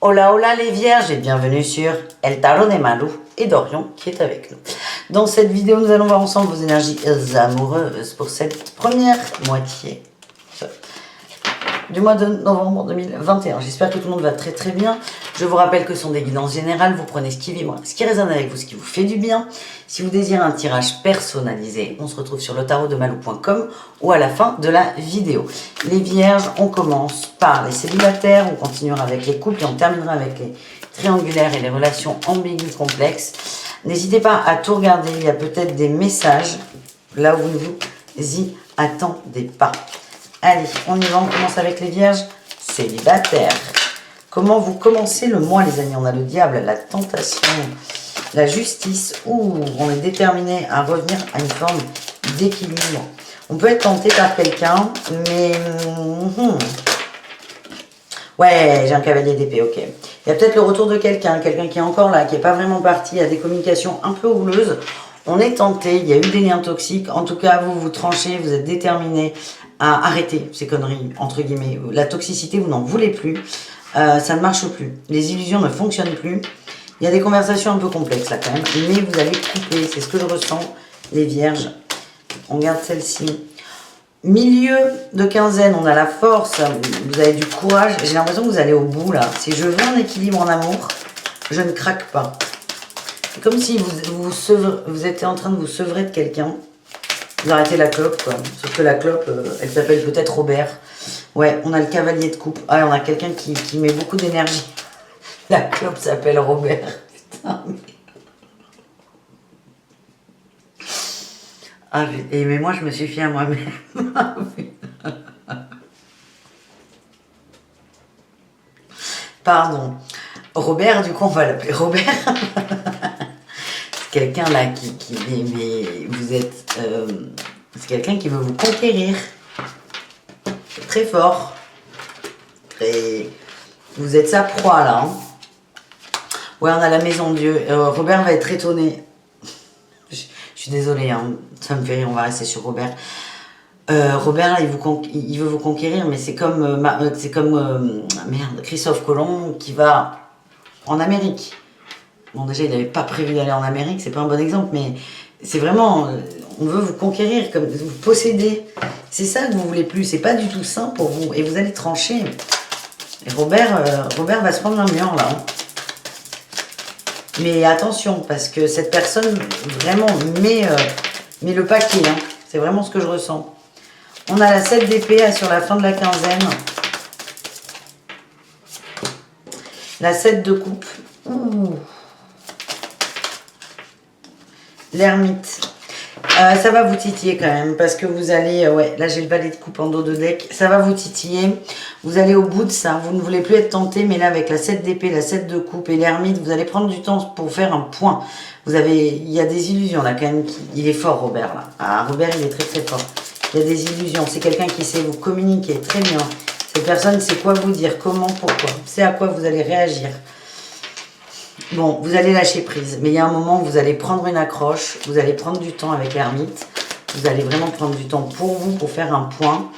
Hola, hola les vierges et bienvenue sur El Tarot de Malou et Dorion qui est avec nous. Dans cette vidéo, nous allons voir ensemble vos énergies amoureuses pour cette première moitié du mois de novembre 2021. J'espère que tout le monde va très très bien. Je vous rappelle que ce sont des guidances générales. Vous prenez ce qui vibre, ce qui résonne avec vous, ce qui vous fait du bien. Si vous désirez un tirage personnalisé, on se retrouve sur le tarotdemalou.com ou à la fin de la vidéo. Les vierges, on commence par les célibataires, on continuera avec les couples et on terminera avec les triangulaires et les relations ambiguës complexes. N'hésitez pas à tout regarder, il y a peut-être des messages là où vous ne vous y attendez pas. Allez, on y va, on commence avec les vierges célibataires. Comment vous commencez le mois, les amis? On a le diable, la tentation, la justice. On est déterminé à revenir à une forme d'équilibre. On peut être tenté par quelqu'un, mais... Ouais, j'ai un cavalier d'épée, ok. Il y a peut-être le retour de quelqu'un qui est encore là, qui n'est pas vraiment parti, il y a des communications un peu houleuses. On est tenté, il y a eu des liens toxiques. En tout cas, vous tranchez, vous êtes déterminé à arrêter ces conneries, entre guillemets. La toxicité, vous n'en voulez plus. Ça ne marche plus. Les illusions ne fonctionnent plus. Il y a des conversations un peu complexes là quand même. Mais vous allez couper. C'est ce que je ressens, les vierges. On garde celle-ci. Milieu de quinzaine, on a la force. Vous avez du courage. J'ai l'impression que vous allez au bout là. Si je veux un équilibre en amour, je ne craque pas. C'est comme si vous étiez en train de vous sevrer de quelqu'un. Vous arrêtez la clope, quoi. Sauf que la clope, elle s'appelle peut-être Robert. Ouais, on a le cavalier de coupe. Ah, on a quelqu'un qui met beaucoup d'énergie. La clope s'appelle Robert. Putain, ah, mais moi, je me suis fiée à moi-même. Pardon. Robert, du coup, on va l'appeler Robert. C'est quelqu'un là mais vous êtes... c'est quelqu'un qui veut vous conquérir. Très fort. Et vous êtes sa proie là. Hein. Ouais, on a la maison de Dieu. Robert va être étonné. Je suis désolée, hein. Ça me fait rire, on va rester sur Robert. Robert, là, il veut vous conquérir, mais c'est comme, merde, Christophe Colomb qui va en Amérique. Bon, déjà, il n'avait pas prévu d'aller en Amérique, c'est pas un bon exemple, mais c'est vraiment, on veut vous conquérir, comme vous posséder. C'est ça que vous voulez plus, c'est pas du tout sain pour vous, et vous allez trancher. Et Robert va se prendre un mur, là. Mais attention, parce que cette personne, vraiment, met le paquet, hein. C'est vraiment ce que je ressens. On a la 7 d'épée sur la fin de la quinzaine. La 7 de coupe. L'ermite. Ça va vous titiller quand même, parce que vous allez... ouais, là j'ai le valet de coupe en dos de deck. Ça va vous titiller. Vous allez au bout de ça. Vous ne voulez plus être tenté, mais là avec la 7 d'épée, la 7 de coupe et l'ermite, vous allez prendre du temps pour faire un point. Il y a des illusions là quand même. Il est fort Robert là. Ah, Robert il est très très fort. Il y a des illusions. C'est quelqu'un qui sait vous communiquer très bien. Cette personne sait quoi vous dire, comment, pourquoi. C'est à quoi vous allez réagir. Bon, vous allez lâcher prise, mais il y a un moment où vous allez prendre une accroche, vous allez prendre du temps avec l'ermite, vous allez vraiment prendre du temps pour vous, pour faire un point.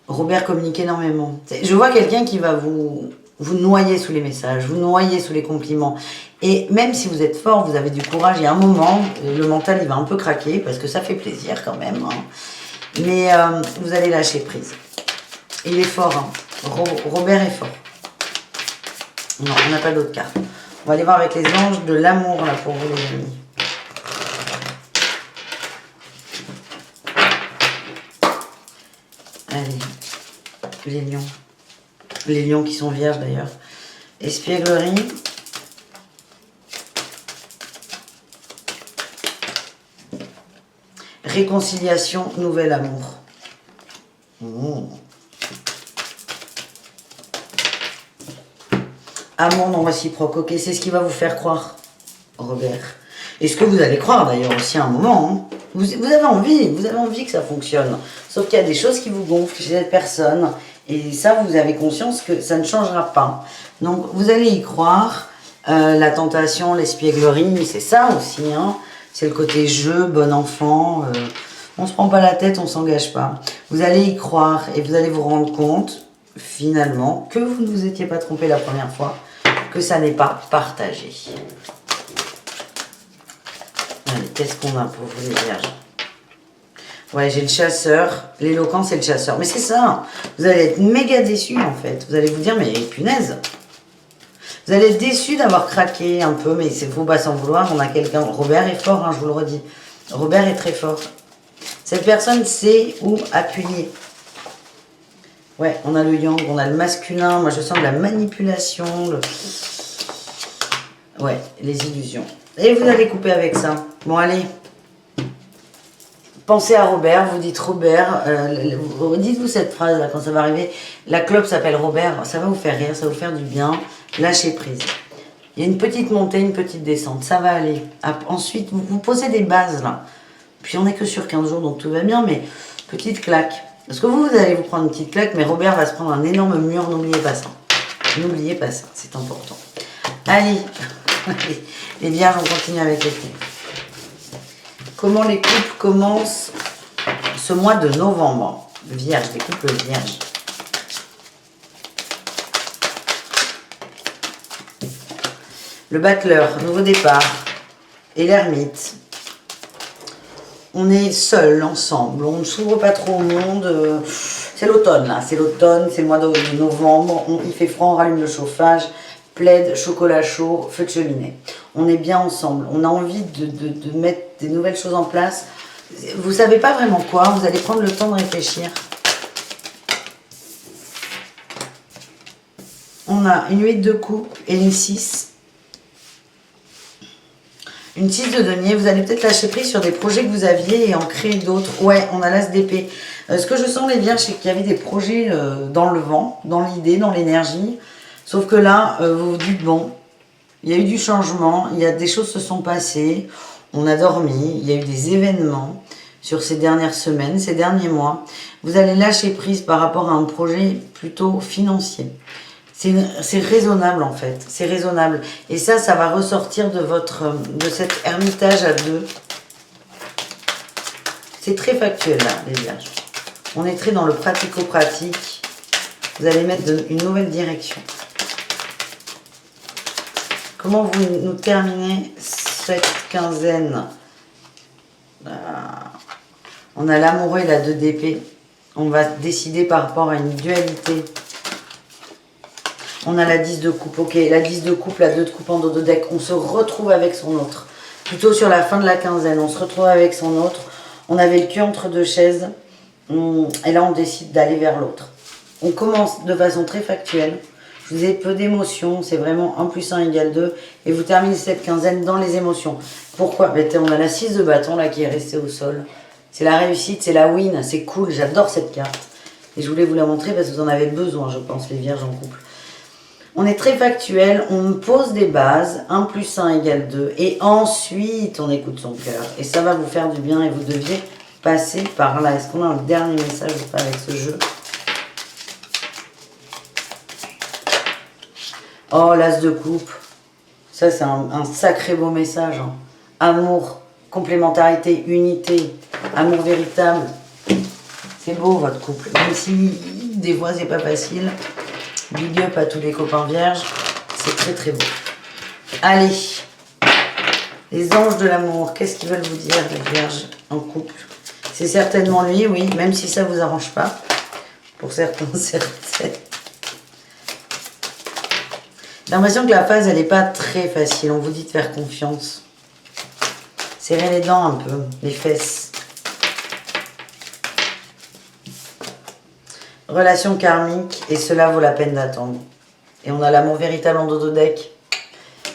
Robert communique énormément. Je vois quelqu'un qui va vous noyer sous les messages, vous noyer sous les compliments. Et même si vous êtes fort, vous avez du courage, il y a un moment, le mental il va un peu craquer, parce que ça fait plaisir quand même. Hein. Mais vous allez lâcher prise. Il est fort, hein. Robert est fort. Non, on n'a pas d'autres cartes. On va aller voir avec les anges de l'amour, là, pour vous, les amis. Allez, les lions. Les lions qui sont vierges, d'ailleurs. Espièglerie. Réconciliation, nouvel amour. Amour non réciproque, ok, c'est ce qui va vous faire croire, Robert. Et ce que vous allez croire d'ailleurs aussi à un moment. Hein. Vous avez envie que ça fonctionne. Sauf qu'il y a des choses qui vous gonflent chez cette personne. Et ça, vous avez conscience que ça ne changera pas. Donc, vous allez y croire. La tentation, l'espièglerie, c'est ça aussi. Hein. C'est le côté jeu, bon enfant. On ne se prend pas la tête, on ne s'engage pas. Vous allez y croire et vous allez vous rendre compte finalement, que vous ne vous étiez pas trompé la première fois, que ça n'est pas partagé. Allez, qu'est-ce qu'on a pour vous les vierges? Ouais, j'ai le chasseur. L'éloquence et le chasseur. Mais c'est ça, hein. Vous allez être méga déçus en fait. Vous allez vous dire, mais punaise. Vous allez être déçus d'avoir craqué un peu, mais il faut pas s'en vouloir. On a quelqu'un. Robert est fort, hein, je vous le redis. Robert est très fort. Cette personne sait où appuyer. Ouais, on a le yang, on a le masculin. Moi, je sens de la manipulation. Ouais, les illusions. Et vous allez couper avec ça. Bon, allez. Pensez à Robert, vous dites Robert, dites-vous cette phrase là quand ça va arriver. La clope s'appelle Robert, ça va vous faire rire, ça va vous faire du bien. Lâchez prise. Il y a une petite montée, une petite descente, ça va aller. Ensuite, vous posez des bases là. Puis on n'est que sur 15 jours, donc tout va bien, mais petite claque. Parce que vous allez vous prendre une petite claque, mais Robert va se prendre un énorme mur, n'oubliez pas ça. N'oubliez pas ça, c'est important. Allez, les vierges, on continue avec les filles. Comment les couples commencent ce mois de novembre? Vierge, les couples vierges. Le battleur, nouveau départ. Et l'ermite. On est seuls, ensemble. On ne s'ouvre pas trop au monde. C'est l'automne, là. C'est l'automne, c'est le mois de novembre. Il fait froid, on rallume le chauffage. Plaid, chocolat chaud, feu de cheminée. On est bien ensemble. On a envie de mettre des nouvelles choses en place. Vous ne savez pas vraiment quoi. Vous allez prendre le temps de réfléchir. On a une 8 de coupe et une 6. Une 6 de denier. Vous allez peut-être lâcher prise sur des projets que vous aviez et en créer d'autres. Ouais, on a l'as d'épée. Ce que je sens, les vierges, c'est qu'il y avait des projets dans le vent, dans l'idée, dans l'énergie. Sauf que là, vous vous dites, bon, il y a eu du changement, il y a des choses se sont passées, on a dormi, il y a eu des événements sur ces dernières semaines, ces derniers mois. Vous allez lâcher prise par rapport à un projet plutôt financier. C'est raisonnable en fait, c'est raisonnable. Et ça va ressortir de cet ermitage à deux. C'est très factuel là, les vierges. On est très dans le pratico-pratique. Vous allez mettre une nouvelle direction. Comment vous nous terminez cette quinzaine? On a l'amoureux et la 2 d'épée. On va décider par rapport à une dualité. On a la 10 de coupe. Ok, la 10 de coupe, la 2 de coupe en dos de deck. On se retrouve avec son autre. Plutôt sur la fin de la quinzaine. On se retrouve avec son autre. On avait le cul entre deux chaises. Et là, on décide d'aller vers l'autre. On commence de façon très factuelle. Je vous ai peu d'émotions, c'est vraiment 1 plus 1 égale 2. Et vous terminez cette quinzaine dans les émotions. Pourquoi? Ben, on a la 6 de bâton là qui est restée au sol. C'est la réussite, c'est la win, c'est cool, j'adore cette carte. Et je voulais vous la montrer parce que vous en avez besoin, je pense, les vierges en couple. On est très factuel, on pose des bases, 1 plus 1 égale 2. Et ensuite, on écoute son cœur. Et ça va vous faire du bien et vous deviez passer par là. Est-ce qu'on a un dernier message ou pas avec ce jeu? Oh, l'as de coupe. Ça, c'est un sacré beau message. Hein. Amour, complémentarité, unité, amour véritable. C'est beau, votre couple. Même si, des fois, c'est pas facile. Big up à tous les copains vierges. C'est très, très beau. Allez. Les anges de l'amour. Qu'est-ce qu'ils veulent vous dire, les vierges en couple? C'est certainement lui, oui. Même si ça vous arrange pas. Pour certains, certaines. J'ai l'impression que la phase, elle n'est pas très facile. On vous dit de faire confiance. Serrez les dents un peu, les fesses. Relation karmique, et cela vaut la peine d'attendre. Et on a l'amour véritable en dodo deck.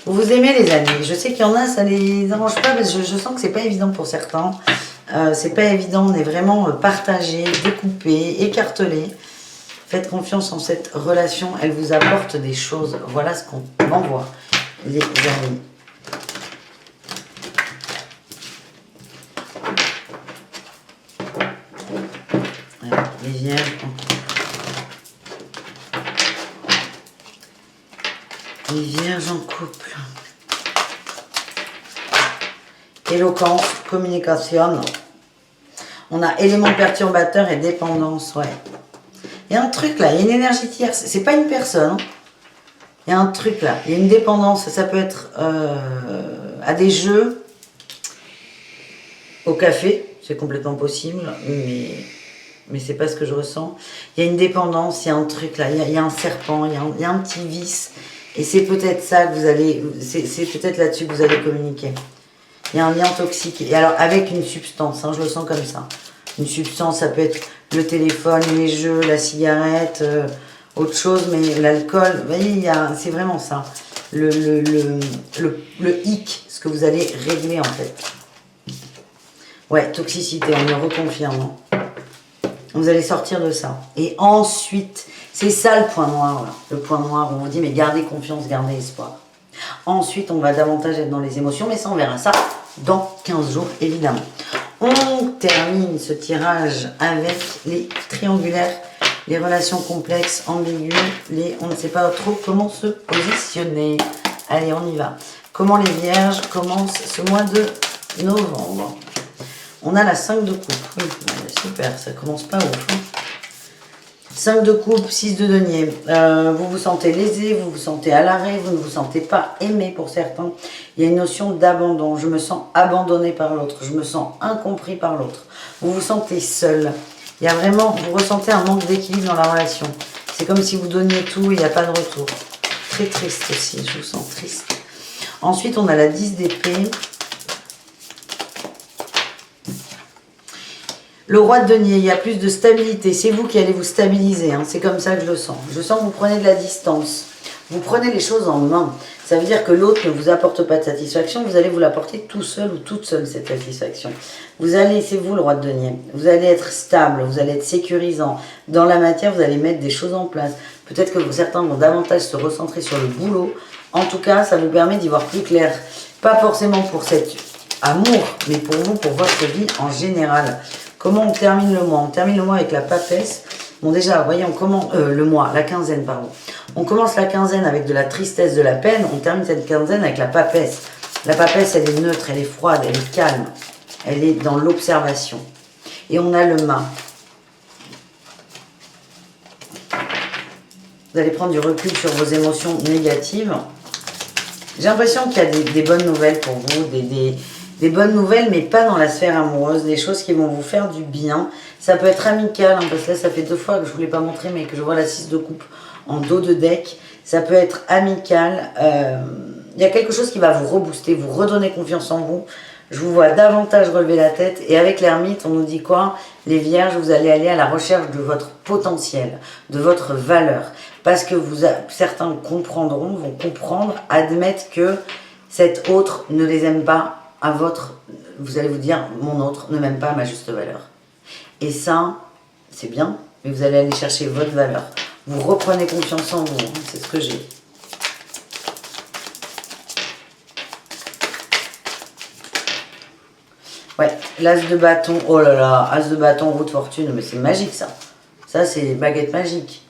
Vous vous aimez, les amis. Je sais qu'il y en a, ça les arrange pas, parce que je sens que c'est pas évident pour certains. C'est pas évident, on est vraiment partagé, découpé, écartelé. Faites confiance en cette relation, elle vous apporte des choses. Voilà ce qu'on envoie, les amis. Alors, les vierges en couple. Les vierges en couple. Éloquence, communication. On a élément perturbateur et dépendance, ouais. Il y a un truc là, il y a une énergie tierce. C'est pas une personne. Hein. Il y a un truc là. Il y a une dépendance. Ça peut être à des jeux, au café. C'est complètement possible. Mais c'est pas ce que je ressens. Il y a une dépendance. Il y a un truc là. Il y a un serpent. Il y a un petit vice. Et c'est peut-être ça que vous allez... C'est peut-être là-dessus que vous allez communiquer. Il y a un lien toxique. Et alors, avec une substance, hein, je le sens comme ça. Une substance, ça peut être le téléphone, les jeux, la cigarette, autre chose, mais l'alcool, vous voyez, c'est vraiment ça. Le hic, ce que vous allez régler, en fait. Ouais, toxicité, on me reconfirme. Hein. Vous allez sortir de ça. Et ensuite, c'est ça le point noir, là. Le point noir, on vous dit, mais gardez confiance, gardez espoir. Ensuite, on va davantage être dans les émotions, mais ça, on verra ça dans 15 jours, évidemment. On termine ce tirage avec les triangulaires, les relations complexes, ambiguës, on ne sait pas trop comment se positionner. Allez, on y va. Comment les vierges commencent ce mois de novembre? On a la 5 de coupe. Oui, super, ça commence pas ouf. Hein. 5 de coupe, 6 de denier. Vous vous sentez lésé, vous vous sentez à l'arrêt, vous ne vous sentez pas aimé pour certains. Il y a une notion d'abandon. Je me sens abandonné par l'autre. Je me sens incompris par l'autre. Vous vous sentez seul. Il y a vraiment, vous ressentez un manque d'équilibre dans la relation. C'est comme si vous donniez tout et il n'y a pas de retour. Très triste aussi, je vous sens triste. Ensuite, on a la 10 d'épée. Le roi de denier, il y a plus de stabilité. C'est vous qui allez vous stabiliser. Hein. C'est comme ça que je le sens. Je sens que vous prenez de la distance. Vous prenez les choses en main. Ça veut dire que l'autre ne vous apporte pas de satisfaction. Vous allez vous l'apporter tout seul ou toute seule, cette satisfaction. Vous allez, c'est vous le roi de denier. Vous allez être stable. Vous allez être sécurisant. Dans la matière, vous allez mettre des choses en place. Peut-être que certains vont davantage se recentrer sur le boulot. En tout cas, ça vous permet d'y voir plus clair. Pas forcément pour cet amour, mais pour vous, pour votre vie en général. Comment on termine le mois? On termine le mois avec la papesse. Bon déjà, voyez, on commence le mois, la quinzaine, pardon. On commence la quinzaine avec de la tristesse, de la peine. On termine cette quinzaine avec la papesse. La papesse, elle est neutre, elle est froide, elle est calme. Elle est dans l'observation. Et on a le mât. Vous allez prendre du recul sur vos émotions négatives. J'ai l'impression qu'il y a des bonnes nouvelles pour vous, des bonnes nouvelles, mais pas dans la sphère amoureuse, des choses qui vont vous faire du bien. Ça peut être amical, hein, parce que là, ça fait 2 fois que je ne vous l'ai pas montré, mais que je vois la 6 de coupe en dos de deck. Ça peut être amical. Il y a quelque chose qui va vous rebooster, vous redonner confiance en vous. Je vous vois davantage relever la tête. Et avec l'ermite, on nous dit quoi? Les vierges, vous allez aller à la recherche de votre potentiel, de votre valeur. Parce que certains comprendront, vont comprendre, admettre que cet autre ne les aime pas à vous allez vous dire, mon autre ne m'aime pas à ma juste valeur. Et ça, c'est bien, mais vous allez aller chercher votre valeur. Vous reprenez confiance en vous, hein, c'est ce que j'ai. Ouais, l'as de bâton, oh là là, as de bâton, roue de fortune, mais c'est magique ça. Ça, c'est baguette magique.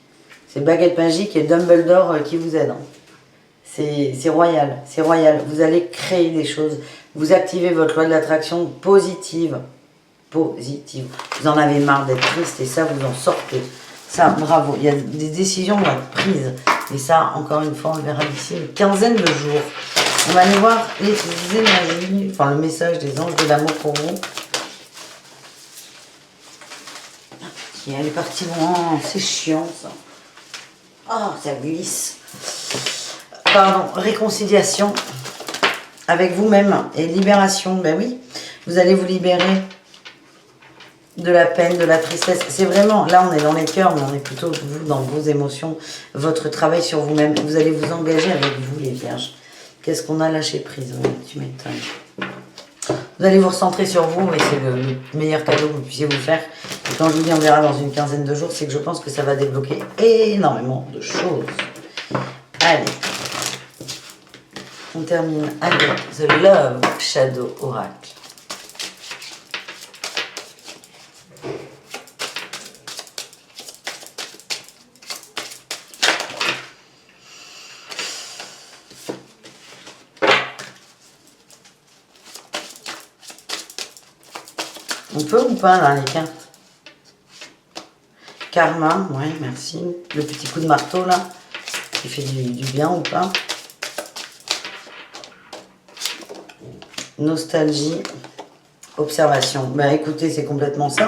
C'est baguette magique et Dumbledore qui vous aide. Hein. C'est royal, c'est royal. Vous allez créer des choses. Vous activez votre loi de l'attraction positive. Positive. Vous en avez marre d'être triste et ça, vous en sortez. Ça, bravo. Il y a des décisions qui vont être prises. Et ça, encore une fois, on le verra d'ici une quinzaine de jours. On va aller voir les énergies, enfin le message des anges de l'amour pour vous. Et elle est partie loin, c'est chiant ça. Oh, ça glisse. Pardon, réconciliation avec vous-même et libération. Ben oui, vous allez vous libérer de la peine, de la tristesse. C'est vraiment, là on est dans les cœurs, mais on est plutôt vous dans vos émotions, votre travail sur vous-même. Vous allez vous engager avec vous les vierges. Qu'est-ce qu'on a lâché prise? Oui, tu m'étonnes. Vous allez vous recentrer sur vous, mais c'est le meilleur cadeau que vous puissiez vous faire. Et quand je vous dis on verra dans une quinzaine de jours, c'est que je pense que ça va débloquer énormément de choses. Allez. On termine avec The Love Shadow Oracle. On peut ou pas dans les cartes? Karma, ouais, merci. Le petit coup de marteau, là, qui fait du bien ou pas. Nostalgie, observation. Bah écoutez, c'est complètement ça.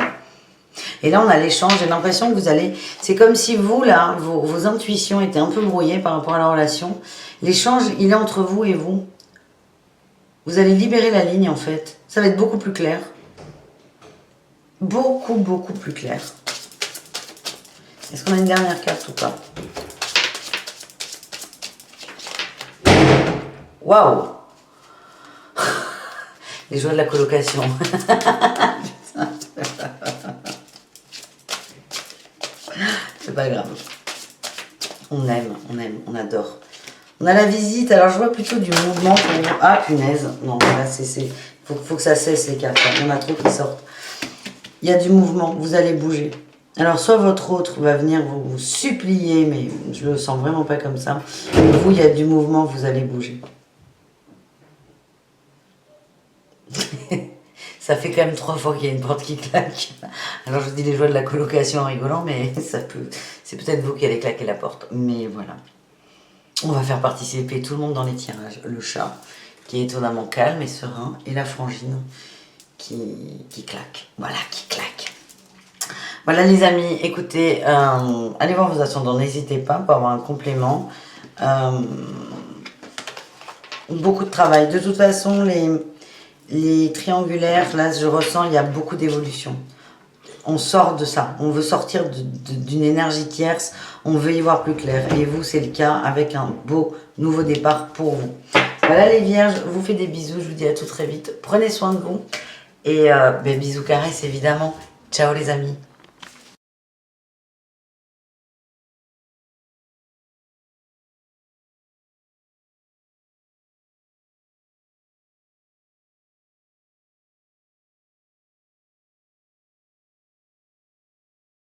Et là, on a l'échange. J'ai l'impression que vous allez... C'est comme si vous, là, vos intuitions étaient un peu brouillées par rapport à la relation. L'échange, il est entre vous et vous. Vous allez libérer la ligne, en fait. Ça va être beaucoup plus clair. Beaucoup, beaucoup plus clair. Est-ce qu'on a une dernière carte ou pas? Waouh! Les joies de la colocation. C'est pas grave. On aime, on adore. On a la visite, alors je vois plutôt du mouvement pour vous. Ah punaise, non, là c'est... Faut que ça cesse les cartes, il y en a trop qui sortent. Il y a du mouvement, vous allez bouger. Alors soit votre autre va venir vous supplier, mais je le sens vraiment pas comme ça. Vous, il y a du mouvement, vous allez bouger. Ça fait quand même 3 fois qu'il y a une porte qui claque. Alors je dis les joies de la colocation en rigolant, mais c'est peut-être vous qui allez claquer la porte. Mais voilà. On va faire participer tout le monde dans les tirages. Le chat, qui est étonnamment calme et serein, et la frangine, qui claque. Voilà, qui claque. Voilà les amis, écoutez, allez voir vos ascendants, n'hésitez pas pour avoir un complément. Beaucoup de travail. De toute façon, les triangulaires, là je ressens, il y a beaucoup d'évolution. On sort de ça, on veut sortir d'une énergie tierce, on veut y voir plus clair. Et vous, c'est le cas avec un beau nouveau départ pour vous. Voilà les vierges, je vous fais des bisous, je vous dis à tout très vite. Prenez soin de vous et bisous caresses évidemment. Ciao les amis.